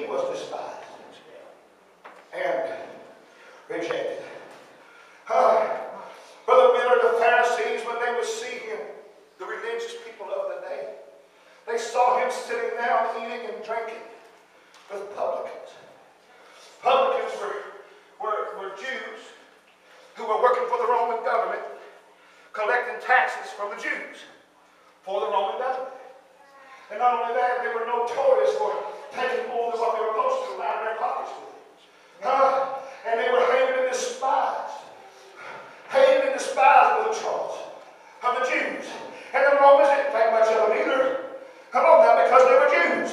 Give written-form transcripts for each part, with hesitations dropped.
he was despised and rejected. Brother Miller, the Pharisees, when they would see him, the religious people of the day, they saw him sitting down eating and drinking with publicans. Publicans were Jews who were working for the Roman government, collecting taxes from the Jews for the Roman government. And not only that, they were notorious for taking more than what they were supposed to out of their pockets with it. And they were hated and despised. Hated and despised with the trolls of the Jews. And the Romans didn't think much of them either. Come on now, because they were Jews.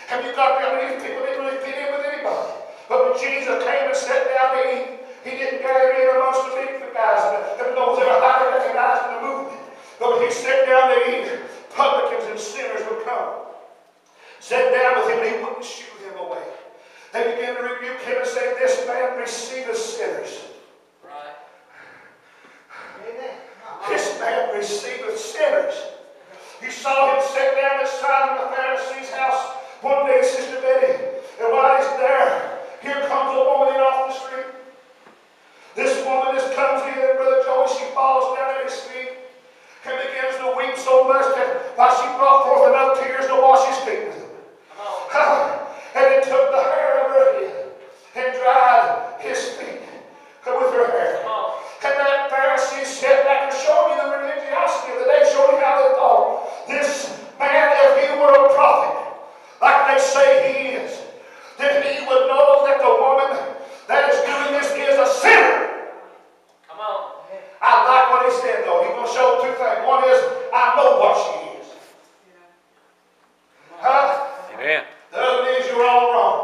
And you got these people didn't really fit in with anybody. But when Jesus came and sat down to eat, he didn't gather in amongst the big guys and those that are highly recognized in the movement. But when he sat down to eat, publicans and sinners would come. Sat down with him, and he wouldn't shoo them away. They began to rebuke him and say, "This man receiveth sinners." Right. This man receiveth sinners. You saw him sit down inside of the Pharisee's house one day, Sister Betty, and while he's there, here comes a woman in off the street. This woman just comes in, Brother Joey, she falls down at his feet and begins to weep so much that while she brought forth enough tears to wash his feet with them. And it took the hair of her head and dried his feet with her hair. And that Pharisee sat back and showed me the religiosity of the day, showed me how they thought this man, if he were a prophet, like they say he is, then he would know that the woman that is doing this is a sinner. Come on. I like what he said, though. He's going to show two things. One is, I know what she is. Amen. The other is, you're all wrong.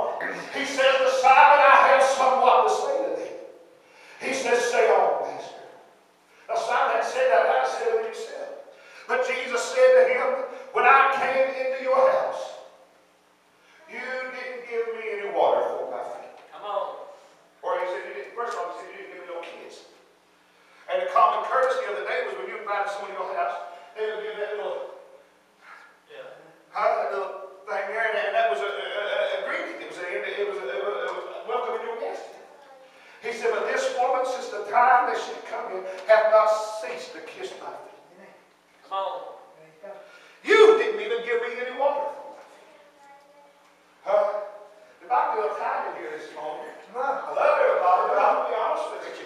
He says, Simon, I have somewhat to say to thee. He says, say on, Master. Now, Simon had said that, I said what he said. But Jesus said to him, when I came into your house, you didn't give me any water for my feet. Come on. Or he said, first of all, he said, you didn't give me no kids. And the common courtesy of the day was when you invited someone to your house, they would give that little, that little thing there, and that was a greeting. It was welcoming your guest. He said, but this woman, since the time that she come in, have not ceased to kiss my feet. Come on. You didn't even give me any water. If I do a time in here this morning, I love everybody, but I'm going to be honest with you.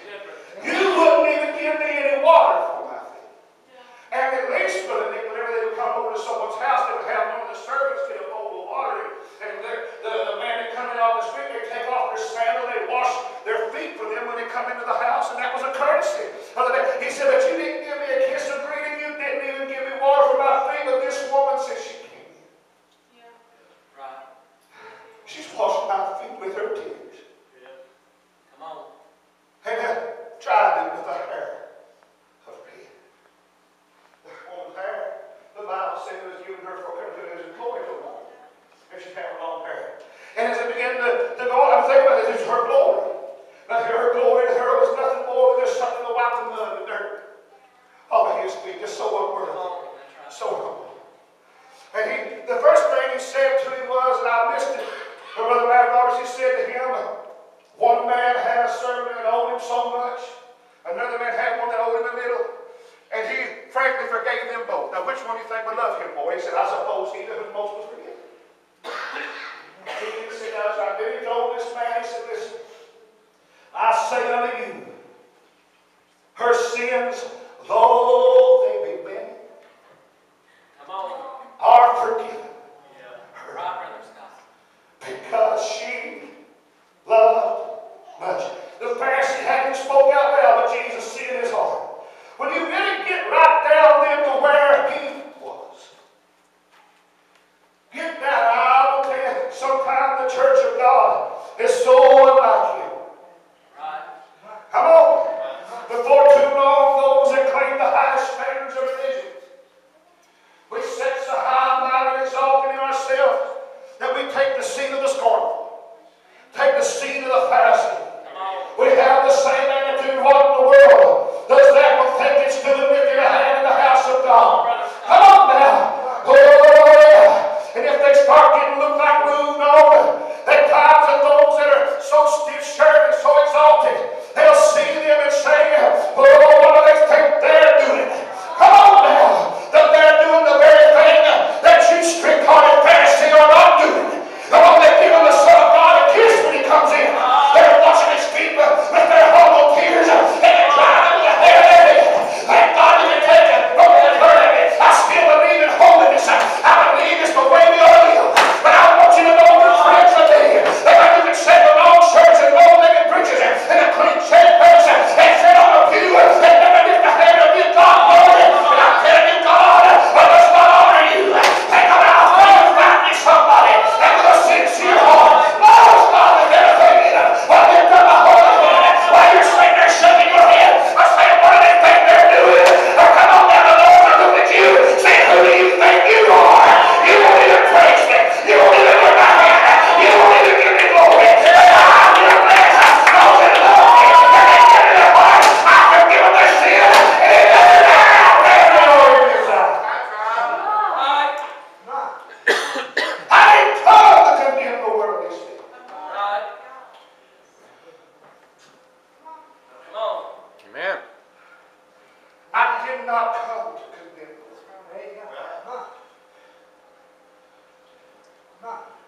You wouldn't even give me any water for my feet. And at least whenever they would come over to someone's house, they would have one of the servants get a bowl of water. And the man that come in off the street, they'd take off their sandal, they'd wash their feet for them when they come into the house. And that was a courtesy. He said, but you didn't give me a kiss of greeting. You didn't even give me water for my feet. But this woman said she came in. Yeah. Right. She's washing my feet with her tears. Yeah. Come on. And dried them with the hair of her head. The woman's hair, the Bible said it was given her for her glory to God. And she had long hair. And as it began to go on, I'm thinking about this, it's her glory. Now her glory to her was nothing more than just something to wipe the mud and dirt off of his feet. Just so unworthy. So humble. And the first thing he said to him was, and I missed it, but Brother Matt Roberts, he said to him, one man had a servant that owed him so much. Another man had one that owed him a little. And he frankly forgave them both. Now, which one do you think would love him more? He said, I suppose he that was most was forgiven. He didn't say that. I did. He told this man, he said, listen, I say unto you, her sins, though they be many, Come on. are forgiven. Yeah. Right, Brother Scott. Because she loved much. The Pharisee hadn't spoke out loud, but Jesus see in his heart. When you really get right down then to where he was, get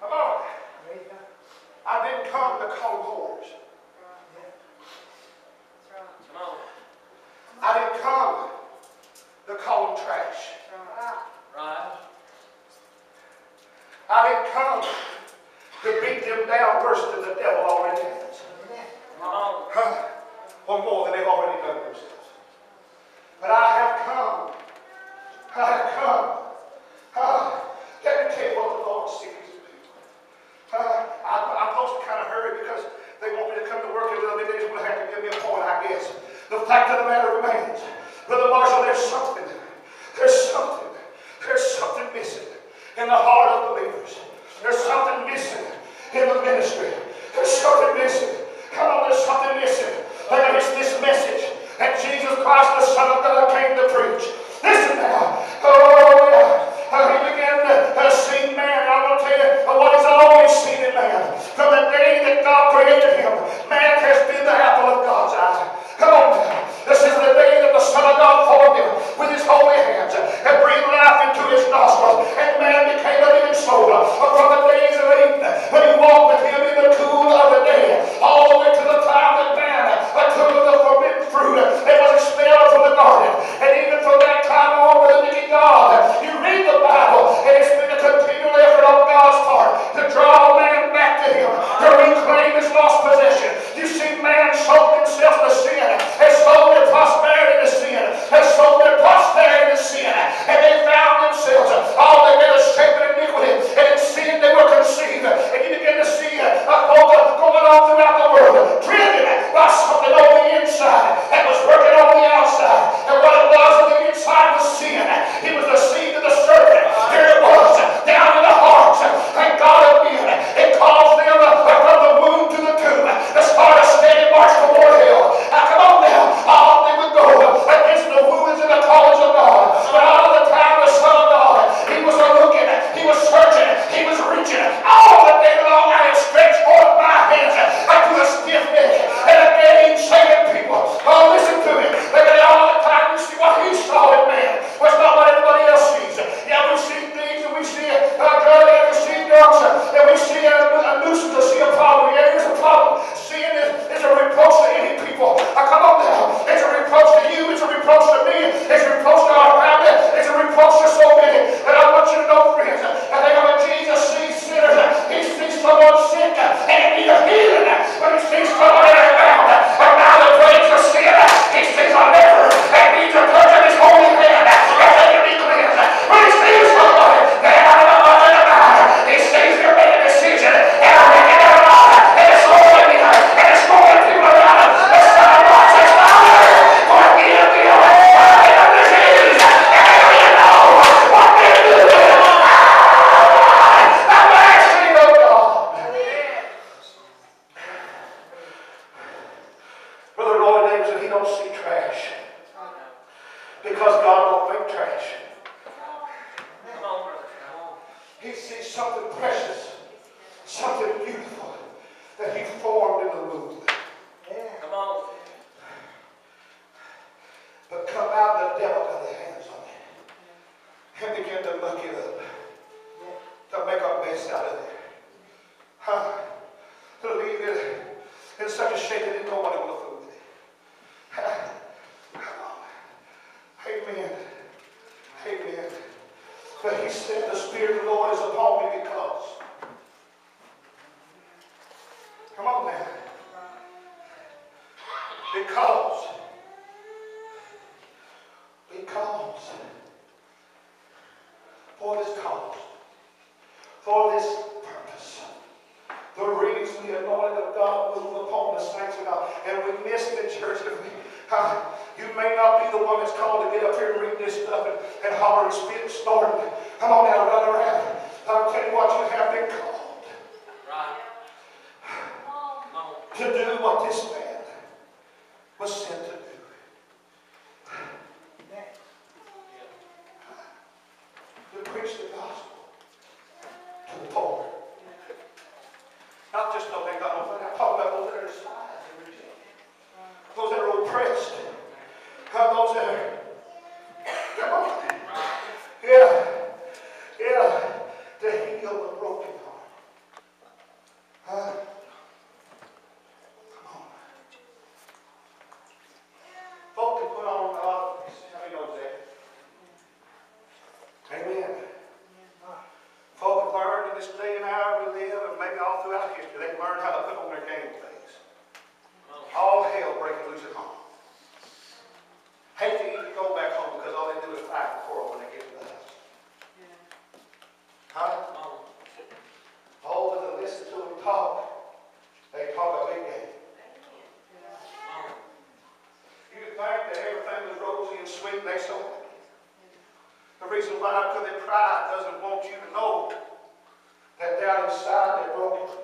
Come on. I didn't come to call them whores. Come on. I didn't come to call them trash. Right. I didn't come to beat them down worse than the devil already has. Come on. Or more than they've already done themselves. But I have come. Let me tell you what the Lord sees in people. I'm supposed to kind of hurry because they want me to come to work a little bit. They just want to have to give me a point, I guess. The fact of the matter remains, Brother Marshall, there's something missing in the heart of believers. There's something missing in the ministry. There's something missing. Come on, there's something missing. And it's this message that Jesus Christ, the Son of God, came to preach. Listen now. Oh, yeah. He began to see man. I want to tell you what he's always seen in man. From the day that God created him, man has been the apple of God's eye. Come on now. This is the day that the Son of God formed him with his holy hands and breathed life into his nostrils, and man became a living soul. From the days of Eden, when he walked with him in the cool of the day, all the way to the time that man took the forbidden fruit and was expelled from the garden. And even from that time on, with the wicked God, you read the Bible, and it's been a continual effort on God's part to draw man back to him, to reclaim his lost possession. You see, man sold himself to sin, has sold their prosperity to sin, has sold their prosperity to sin, and they found themselves all together shaping iniquity, and in sin they were conceived. And you begin to see folk going on throughout the world, driven by something on the inside that was working on the outside. And what it was on the inside was sin. It was the seed of the serpent. Here it was, down in the hearts. Thank God again. It caused them from the womb to the tomb to start a steady march toward hell. Now come on now. All they would go against the wounds and the callings of God. But all the time the Son of God, he was looking, he was searching, he was reaching all the day long. I have stretched forth my hands to a stiff neck and again saying people, oh, listen to him. Look at all the time you see what he saw in man was not what everybody else sees. Yeah, we see things and we see a drug and we see drugs and we see a nuisance or see a problem. Yeah, there's a problem. Sin is a reproach to any people. Come on now. It's a reproach to you. It's a reproach to me. It's a reproach to our family. It's a reproach to so many. And I want you to know, friends, I think when Jesus sees sinners, he sees someone sick and need a healing. When he sees somebody that's bound by the plagues of sin, he sees a leper and needs a touch of his holy hand and they can be cleansed. When he sees somebody that's out of the mud and the mire, he sees they're making a decision and are making their life and it's going in and it's going people around them. The Son of God says, Father, forgive me of the disease. And they don't even know what they're doing. The mercy of God. Brother Roy Davis said he don't see trash because God don't make trash. Come on, brother. Come on. He sees something precious, something beautiful that he formed in the womb. Come on. But come out, the devil got their hands on it and begin to muck it up, to make a mess out of it. To leave it in such a shape that didn't know what it would do with it. Amen. Amen. But he said, the Spirit of the Lord is upon me because. Come on now. Because. For this cause. For this purpose. The reason the anointing of God moved upon the saints of God. And we missed it, church. You may not be the one that's called to get up here and read this stuff and holler and spit and snort. Come on now, run around. I'll tell you what, you have been called. Right. Come on. To do what this man was sent to do. To preach the gospel to the poor. Not just those that got no money. I'm talking about those that are despised and rejected. Those that are oppressed. Those that are, come on. Yeah. To heal the broken heart. maybe all throughout history, they've learned how to put on their game things. Come on. All hell breaking loose at home. Hate to even go back home because all they do is fight and quarrel when they get to the house. Huh? Come on. Oh, but to listen to them talk, they talk a big game. Come on. You think that everything was rosy and sweet, and they so happy. The reason why, because their pride doesn't want you to know that down inside they're broken.